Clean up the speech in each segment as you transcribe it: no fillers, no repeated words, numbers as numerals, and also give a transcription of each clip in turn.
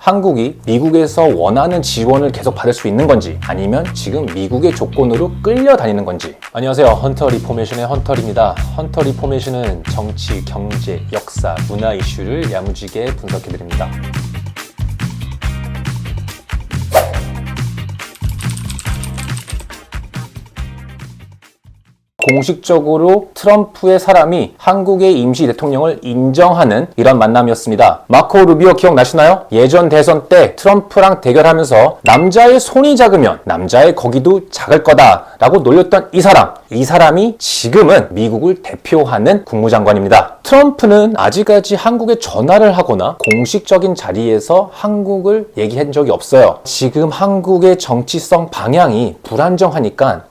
한국이 미국에서 원하는 지원을 계속 받을 수 있는 건지 아니면 지금 미국의 조건으로 끌려다니는 건지. 안녕하세요. 헌터 리포메이션의 헌터입니다. 헌터 리포메이션은 정치, 경제, 역사, 문화 이슈를 야무지게 분석해드립니다. 공식적으로 트럼프의 사람이 한국의 임시 대통령을 인정하는 이런 만남이었습니다. 마코 루비오 기억나시나요? 예전 대선 때 트럼프랑 대결하면서 남자의 손이 작으면 남자의 거기도 작을 거다라고 놀렸던 이 사람이 지금은 미국을 대표하는 국무장관입니다. 트럼프는 아직까지 한국에 전화를 하거나 공식적인 자리에서 한국을 얘기한 적이 없어요. 지금 한국의 정치성 방향이 불안정하니까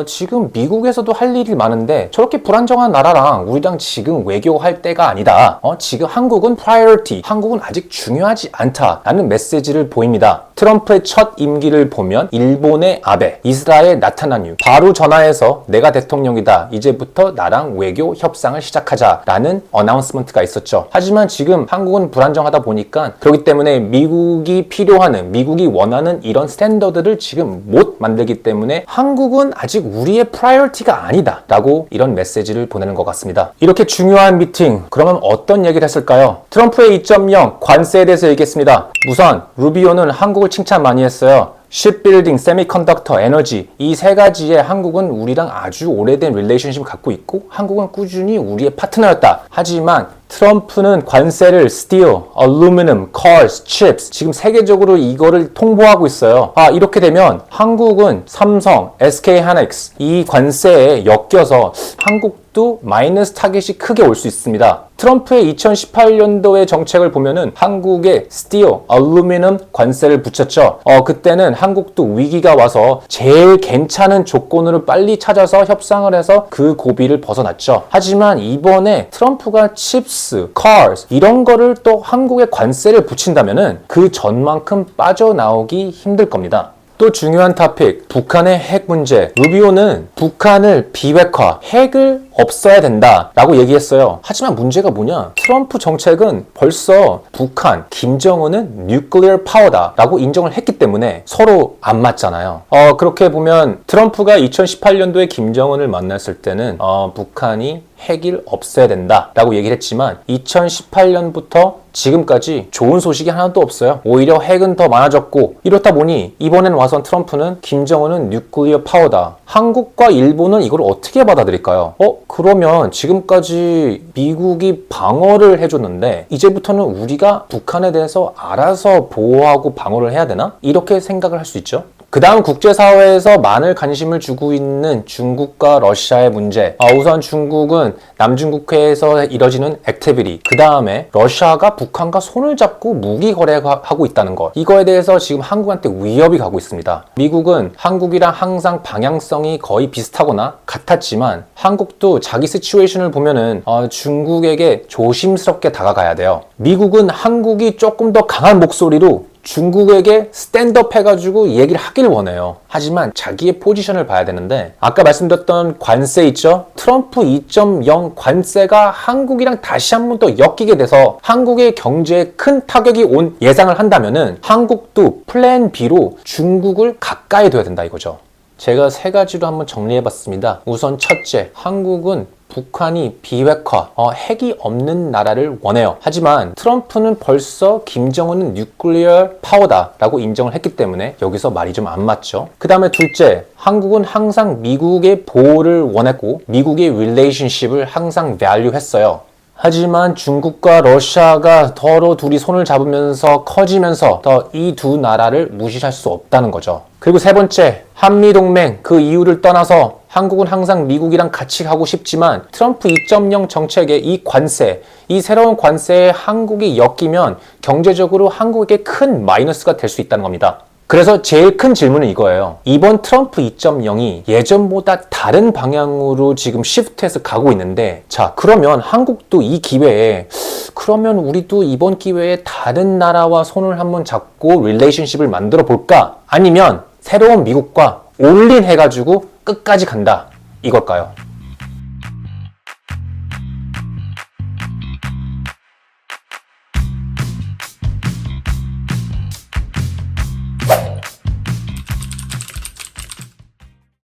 지금 미국에서도 할 일이 많은데 저렇게 불안정한 나라랑 우리랑 지금 외교할 때가 아니다. 지금 한국은 priority, 한국은 아직 중요하지 않다라는 메시지를 보입니다. 트럼프의 첫 임기를 보면 일본의 아베, 이스라엘 나타나뉴 바로 전화해서 내가 대통령이다. 이제부터 나랑 외교 협상을 시작하자라는 어나운스먼트가 있었죠. 하지만 지금 한국은 불안정하다 보니까 그렇기 때문에 미국이 필요하는, 미국이 원하는 이런 스탠더드를 지금 못 만들기 때문에 한국은 아직 우리의 프라이어티가 아니다 라고 이런 메시지를 보내는 것 같습니다. 이렇게 중요한 미팅, 그러면 어떤 얘기를 했을까요? 트럼프의 2.0 관세에 대해서 얘기했습니다. 우선 루비오는 한국을 칭찬 많이 했어요. shipbuilding, semiconductor, 에너지 이 세 가지에 한국은 우리랑 아주 오래된 릴레이션십을 갖고 있고 한국은 꾸준히 우리의 파트너였다. 하지만 트럼프는 관세를 steel, aluminum, cars, chips 지금 세계적으로 이거를 통보하고 있어요. 이렇게 되면 한국은 삼성, SK 하이닉스 이 관세에 엮여서 한국도 마이너스 타겟이 크게 올 수 있습니다. 트럼프의 2018년도의 정책을 보면은 한국에 steel, aluminum 관세를 붙였죠. 그때는 한국도 위기가 와서 제일 괜찮은 조건으로 빨리 찾아서 협상을 해서 그 고비를 벗어났죠. 하지만 이번에 트럼프가 chips, cars 이런 거를 또 한국에 관세를 붙인다면은 그 전만큼 빠져나오기 힘들 겁니다. 또 중요한 토픽, 북한의 핵 문제. 루비오는 북한을 비핵화, 핵을 없어야 된다 라고 얘기했어요. 하지만 문제가 뭐냐? 트럼프 정책은 벌써 북한, 김정은은 뉴클리어 파워다 라고 인정을 했기 때문에 서로 안 맞잖아요. 그렇게 보면 트럼프가 2018년도에 김정은을 만났을 때는 북한이 핵을 없애야 된다 라고 얘기를 했지만 2018년부터 지금까지 좋은 소식이 하나도 없어요. 오히려 핵은 더 많아졌고 이렇다 보니 이번엔 와서 트럼프는 김정은은 뉴클리어 파워다. 한국과 일본은 이걸 어떻게 받아들일까요? 그러면 지금까지 미국이 방어를 해줬는데 이제부터는 우리가 북한에 대해서 알아서 보호하고 방어를 해야 되나? 이렇게 생각을 할 수 있죠. 그 다음 국제사회에서 많은 관심을 주고 있는 중국과 러시아의 문제. 우선 중국은 남중국해에서 이뤄지는 액티비티, 그 다음에 러시아가 북한과 손을 잡고 무기 거래하고 있다는 것. 이거에 대해서 지금 한국한테 위협이 가고 있습니다. 미국은 한국이랑 항상 방향성이 거의 비슷하거나 같았지만 한국도 자기 시츄에이션을 보면은 중국에게 조심스럽게 다가가야 돼요. 미국은 한국이 조금 더 강한 목소리로 중국에게 스탠드업 해가지고 얘기를 하길 원해요. 하지만 자기의 포지션을 봐야 되는데 아까 말씀드렸던 관세 있죠? 트럼프 2.0 관세가 한국이랑 다시 한 번 더 엮이게 돼서 한국의 경제에 큰 타격이 온 예상을 한다면은 한국도 플랜 B로 중국을 가까이 둬야 된다 이거죠. 제가 세 가지로 한번 정리해봤습니다. 우선 첫째, 한국은 북한이 비핵화, 핵이 없는 나라를 원해요. 하지만 트럼프는 벌써 김정은은 뉴클리어 파워다 라고 인정을 했기 때문에 여기서 말이 좀 안 맞죠. 그 다음에 둘째, 한국은 항상 미국의 보호를 원했고 미국의 릴레이션십을 항상 밸류했어요. 하지만 중국과 러시아가 서로 둘이 손을 잡으면서 커지면서 더 이 두 나라를 무시할 수 없다는 거죠. 그리고 세 번째, 한미동맹 그 이유를 떠나서 한국은 항상 미국이랑 같이 가고 싶지만 트럼프 2.0 정책의 이 관세, 이 새로운 관세에 한국이 엮이면 경제적으로 한국에게 큰 마이너스가 될 수 있다는 겁니다. 그래서 제일 큰 질문은 이거예요. 이번 트럼프 2.0이 예전보다 다른 방향으로 지금 시프트해서 가고 있는데 자, 그러면 한국도 이 기회에 그러면 우리도 이번 기회에 다른 나라와 손을 한번 잡고 릴레이션십을 만들어 볼까? 아니면 새로운 미국과 올린 해가지고 끝까지 간다 이걸까요?